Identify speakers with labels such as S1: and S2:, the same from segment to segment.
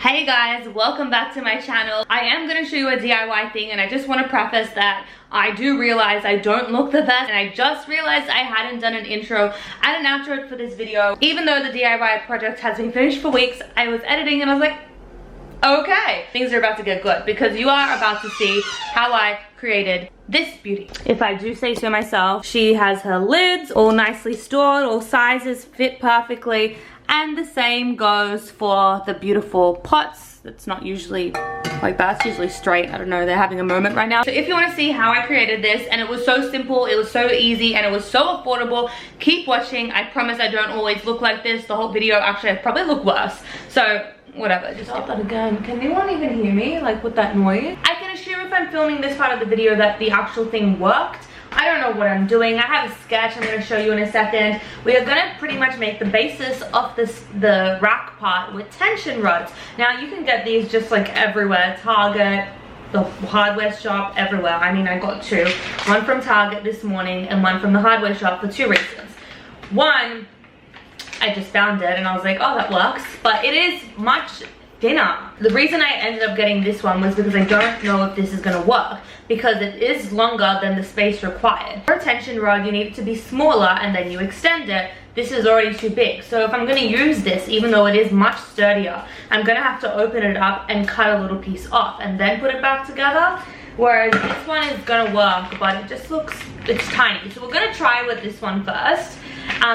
S1: Hey guys, welcome back to my channel. I am going to show you a DIY thing, and I just want to preface that I do realize I don't look the best, and I just realized I hadn't done an intro and an outro for this video. Even though the DIY project has been finished for weeks, I was editing and I was like, okay, things are about to get good because you are about to see how I created this beauty. If I do say so myself, she has her lids all nicely stored, all sizes fit perfectly. And the same goes for the beautiful pots. It's not usually like that, it's usually straight. I don't know, they're having a moment right now. So if you want to see how I created this, and it was so simple, it was so easy, and it was so affordable, keep watching. I promise I don't always look like this. The whole video, actually, I probably look worse. So whatever, just stop that again. Can anyone even hear me, like with that noise? I can assume if I'm filming this part of the video that the actual thing worked. I don't know what I'm doing. I have a sketch I'm going to show you in a second. We are going to pretty much make the basis of the rack part with tension rods. Now you can get these just like everywhere. Target, the hardware shop, everywhere. I mean, I got two. One from Target this morning and one from the hardware shop for two reasons. One, I just found it and I was like, oh, that works. But it is much thinner. The reason I ended up getting this one was because I don't know if this is going to work, because it is longer than the space required. For a tension rod, you need it to be smaller and then you extend it. This is already too big. So if I'm going to use this, even though it is much sturdier, I'm going to have to open it up and cut a little piece off and then put it back together. Whereas this one is going to work, but it just looks, it's tiny. So we're going to try with this one first.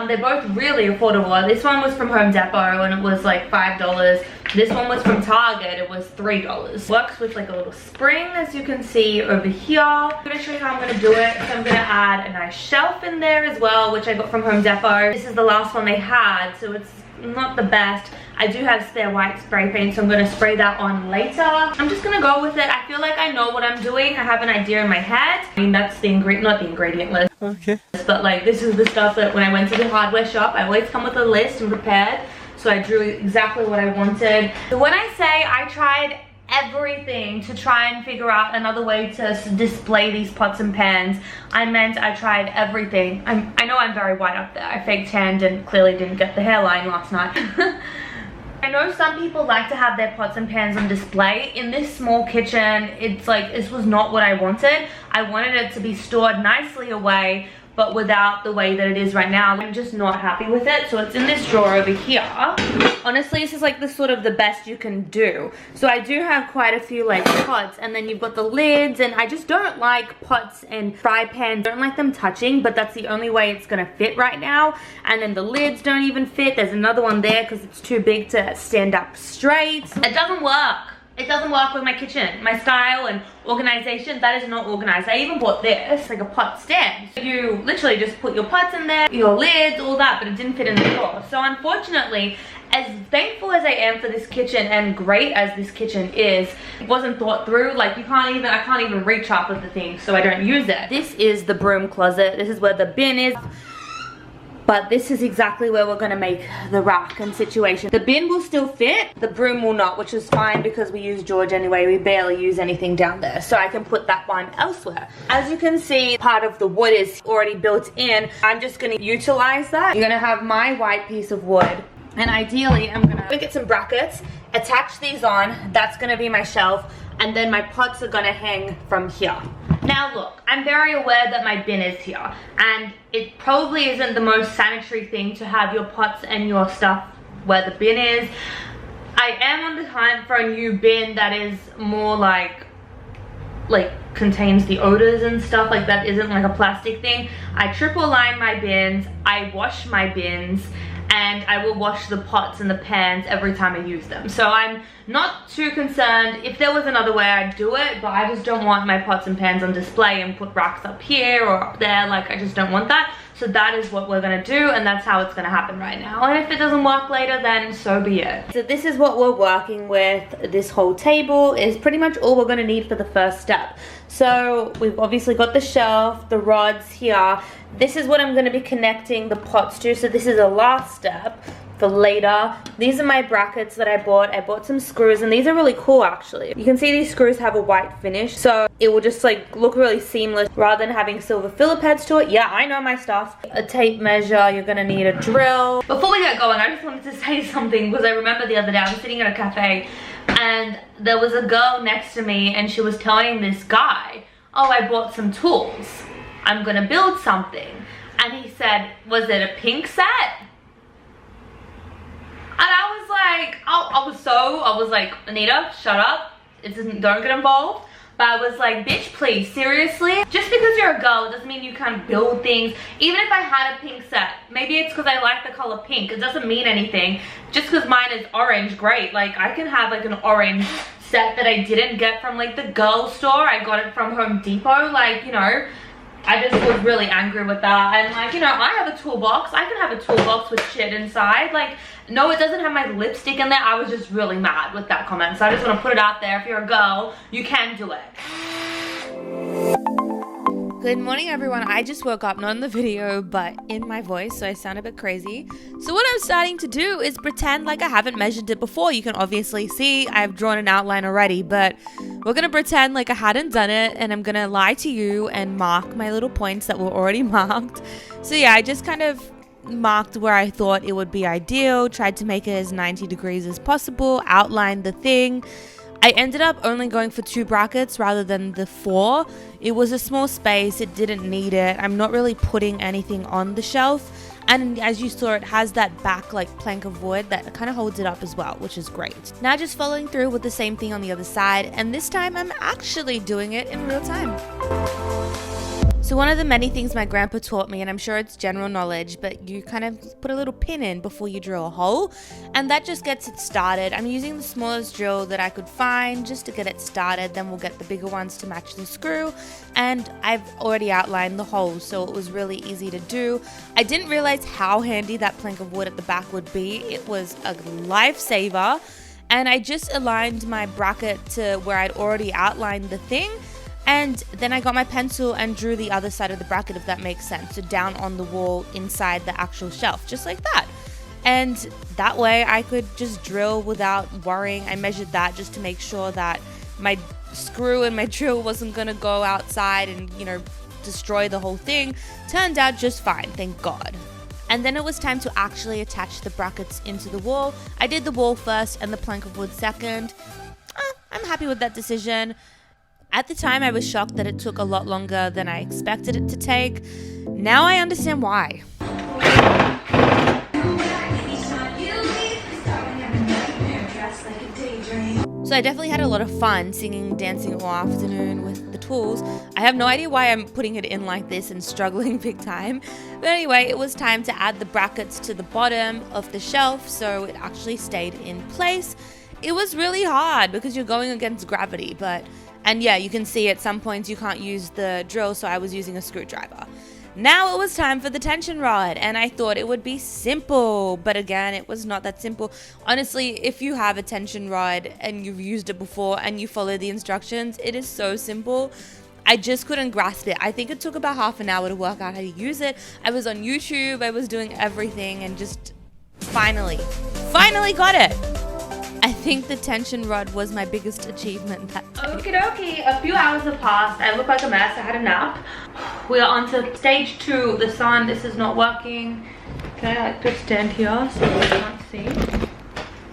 S1: They're both really affordable. This one was from Home Depot and it was like $5. This one was from Target, it was $3. Works with like a little spring, as you can see over here. I'm gonna show you how I'm gonna do it. So I'm gonna add a nice shelf in there as well, which I got from Home Depot. This is the last one they had, so it's not the best. I do have spare white spray paint, so I'm gonna spray that on later. I'm just gonna go with it. I feel like I know what I'm doing. I have an idea in my head. I mean, that's the not the ingredient list. Okay. But like, this is the stuff that when I went to the hardware shop, I always come with a list and prepared. So I drew exactly what I wanted. So when I say I tried everything to try and figure out another way to display these pots and pans, I meant I tried everything. I know I'm very white up there. I fake tanned and clearly didn't get the hairline last night. I know some people like to have their pots and pans on display. In this small kitchen, it's like, this was not what I wanted. I wanted it to be stored nicely away, but without the way that it is right now. I'm just not happy with it. So it's in this drawer over here. Honestly, this is like the sort of the best you can do. So I do have quite a few like pots, and then you've got the lids, and I just don't like pots and fry pans. I don't like them touching, but that's the only way it's gonna fit right now. And then the lids don't even fit. There's another one there because it's too big to stand up straight. It doesn't work. It doesn't work with my kitchen. My style and organization, that is not organized. I even bought this, like a pot stand. You literally just put your pots in there, your lids, all that, but it didn't fit in the drawer. So unfortunately, as thankful as I am for this kitchen and great as this kitchen is, it wasn't thought through. Like I can't even reach up with the thing, so I don't use it. This is the broom closet. This is where the bin is. But this is exactly where we're gonna make the rack and situation. The bin will still fit, the broom will not, which is fine because we use George anyway. We barely use anything down there. So I can put that one elsewhere. As you can see, part of the wood is already built in. I'm just gonna utilize that. I'm gonna have my white piece of wood. And ideally, I'm gonna get some brackets, attach these on. That's gonna be my shelf. And then my pots are gonna hang from here. Now look, I'm very aware that my bin is here, and it probably isn't the most sanitary thing to have your pots and your stuff where the bin is. I am on the hunt for a new bin that is more like contains the odors and stuff, like that isn't like a plastic thing. I triple line my bins, I wash my bins, and I will wash the pots and the pans every time I use them. So I'm not too concerned. If there was another way, I'd do it, but I just don't want my pots and pans on display and put racks up here or up there. Like, I just don't want that. So that is what we're gonna do, and that's how it's gonna happen right now. And if it doesn't work later, then so be it. So this is what we're working with. This whole table is pretty much all we're gonna need for the first step. So we've obviously got the shelf, the rods here. This is what I'm gonna be connecting the pots to. So this is the last step for later. These are my brackets that I bought. I bought some screws, and these are really cool actually. You can see these screws have a white finish, so it will just like look really seamless rather than having silver Phillip heads to it. Yeah, I know my stuff. A tape measure, you're gonna need a drill. Before we get going, I just wanted to say something because I remember the other day I was sitting at a cafe and there was a girl next to me and she was telling this guy, oh, I bought some tools, I'm gonna build something. And he said, was it a pink set? And I was like, I was like, Anita, shut up, don't get involved. But I was like, bitch, please, seriously? Just because you're a girl, it doesn't mean you can't build things. Even if I had a pink set, maybe it's because I like the color pink. It doesn't mean anything. Just because mine is orange, great. Like, I can have like an orange set that I didn't get from like the girl store. I got it from Home Depot. Like, you know, I just was really angry with that. And like, you know, I have a toolbox. I can have a toolbox with shit inside. Like, no, it doesn't have my lipstick in there. I was just really mad with that comment. So I just want to put it out there. If you're a girl, you can do it. Good morning, everyone. I just woke up, not in the video, but in my voice, so I sound a bit crazy. So what I'm starting to do is pretend like I haven't measured it before. You can obviously see I've drawn an outline already, but we're going to pretend like I hadn't done it, and I'm going to lie to you and mark my little points that were already marked. So yeah, I just kind of marked where I thought it would be ideal, tried to make it as 90 degrees as possible, outlined the thing. I ended up only going for 2 brackets rather than the 4. It was a small space, it didn't need it. I'm not really putting anything on the shelf. And as you saw, it has that back like plank of wood that kind of holds it up as well, which is great. Now just following through with the same thing on the other side, and this time I'm actually doing it in real time. So one of the many things my grandpa taught me, and I'm sure it's general knowledge, but you kind of put a little pin in before you drill a hole, and that just gets it started. I'm using the smallest drill that I could find just to get it started, then we'll get the bigger ones to match the screw, and I've already outlined the hole, so it was really easy to do. I didn't realize how handy that plank of wood at the back would be. It was a lifesaver, and I just aligned my bracket to where I'd already outlined the thing. And then I got my pencil and drew the other side of the bracket, if that makes sense. So down on the wall inside the actual shelf, just like that. And that way I could just drill without worrying. I measured that just to make sure that my screw and my drill wasn't gonna go outside and, you know, destroy the whole thing. Turned out just fine, thank God. And then it was time to actually attach the brackets into the wall. I did the wall first and the plank of wood second. I'm happy with that decision. At the time, I was shocked that it took a lot longer than I expected it to take. Now I understand why. So I definitely had a lot of fun singing, dancing all afternoon with the tools. I have no idea why I'm putting it in like this and struggling big time. But anyway, it was time to add the brackets to the bottom of the shelf so it actually stayed in place. It was really hard because you're going against gravity, and yeah, you can see at some points you can't use the drill, so I was using a screwdriver. Now it was time for the tension rod, and I thought it would be simple, but again, it was not that simple. Honestly, if you have a tension rod and you've used it before and you follow the instructions, it is so simple. I just couldn't grasp it. I think it took about half an hour to work out how to use it. I was on YouTube, I was doing everything, and just finally got it. I think the tension rod was my biggest achievement that day. Okie dokie, a few hours have passed. I look like a mess. I had a nap. We are on to stage 2. The sun, this is not working. Can I like just stand here so I can't see?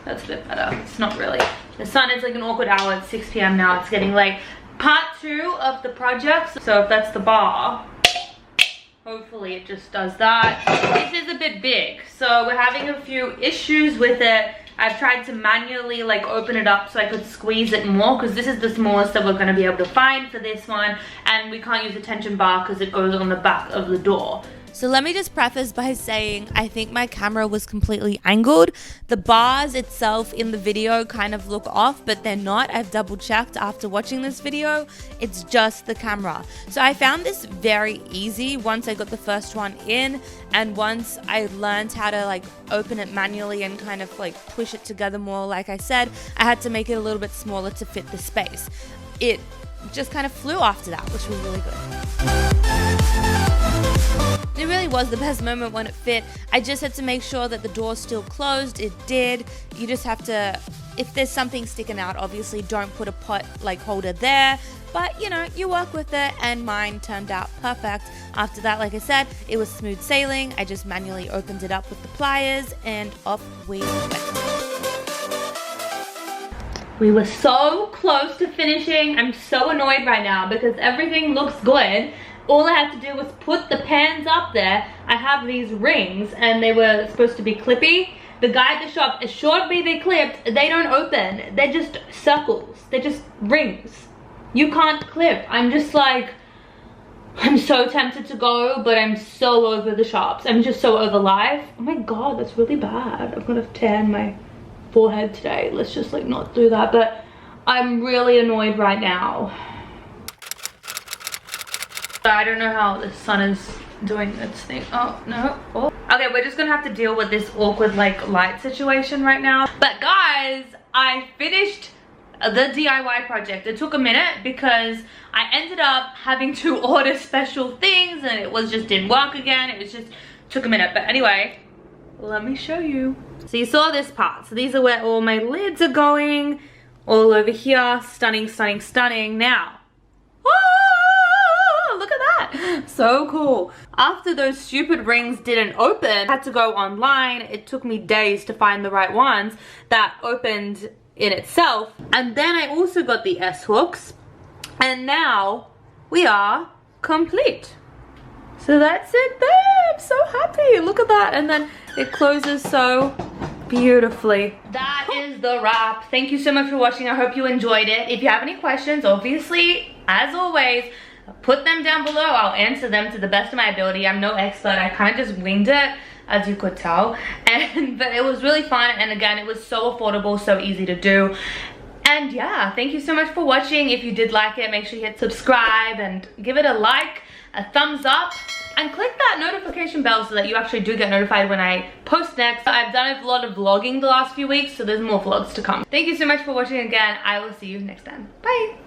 S1: That's a bit better. It's not really. The sun is like an awkward hour. It's 6 p.m. now. It's getting late. Part 2 of the project. So if that's the bar, hopefully it just does that. This is a bit big, so we're having a few issues with it. I've tried to manually like open it up so I could squeeze it more, because this is the smallest that we're going to be able to find for this one, and we can't use a tension bar because it goes on the back of the door. So let me just preface by saying I think my camera was completely angled. The bars itself in the video kind of look off, but they're not. I've double checked after watching this video. It's just the camera. So I found this very easy once I got the first one in, and once I learned how to like open it manually and kind of like push it together more, like I said, I had to make it a little bit smaller to fit the space. It just kind of flew after that, which was really good. It really was the best moment when it fit. I just had to make sure that the door still closed. It did. You just have to, if there's something sticking out, obviously don't put a pot like holder there. But you know, you work with it, and mine turned out perfect. After that, like I said, it was smooth sailing. I just manually opened it up with the pliers and off we went. We were so close to finishing. I'm so annoyed right now because everything looks good. All I had to do was put the pans up there. I have these rings and they were supposed to be clippy. The guy at the shop assured me they clipped. They don't open. They're just circles. They're just rings. You can't clip. I'm just like, I'm so tempted to go, but I'm so over the shops. I'm just so over life. Oh my god, that's really bad. I'm gonna tan my forehead today. Let's just like not do that. But I'm really annoyed right now. I don't know how the sun is doing its thing. Oh no. Oh. Okay, we're just gonna have to deal with this awkward like light situation right now. But guys, I finished the DIY project. It took a minute because I ended up having to order special things and it was just didn't work again. It was just took a minute. But anyway, let me show you. So you saw this part. So these are where all my lids are going. All over here. Stunning, stunning, stunning. Now, look at that. So cool. After those stupid rings didn't open, I had to go online. It took me days to find the right ones that opened in itself. And then I also got the S hooks. And now we are complete. So that's it there. I'm so happy. Look at that. And then it closes so beautifully. That is the wrap. Thank you so much for watching. I hope you enjoyed it. If you have any questions, obviously, as always, put them down below. I'll answer them to the best of my ability. I'm no expert. I kind of just winged it, as you could tell. But it was really fun. And again, it was so affordable, so easy to do. And yeah, thank you so much for watching. If you did like it, make sure you hit subscribe and give it a like, a thumbs up, and click that notification bell so that you actually do get notified when I post next. I've done a lot of vlogging the last few weeks, so there's more vlogs to come. Thank you so much for watching again. I will see you next time. Bye.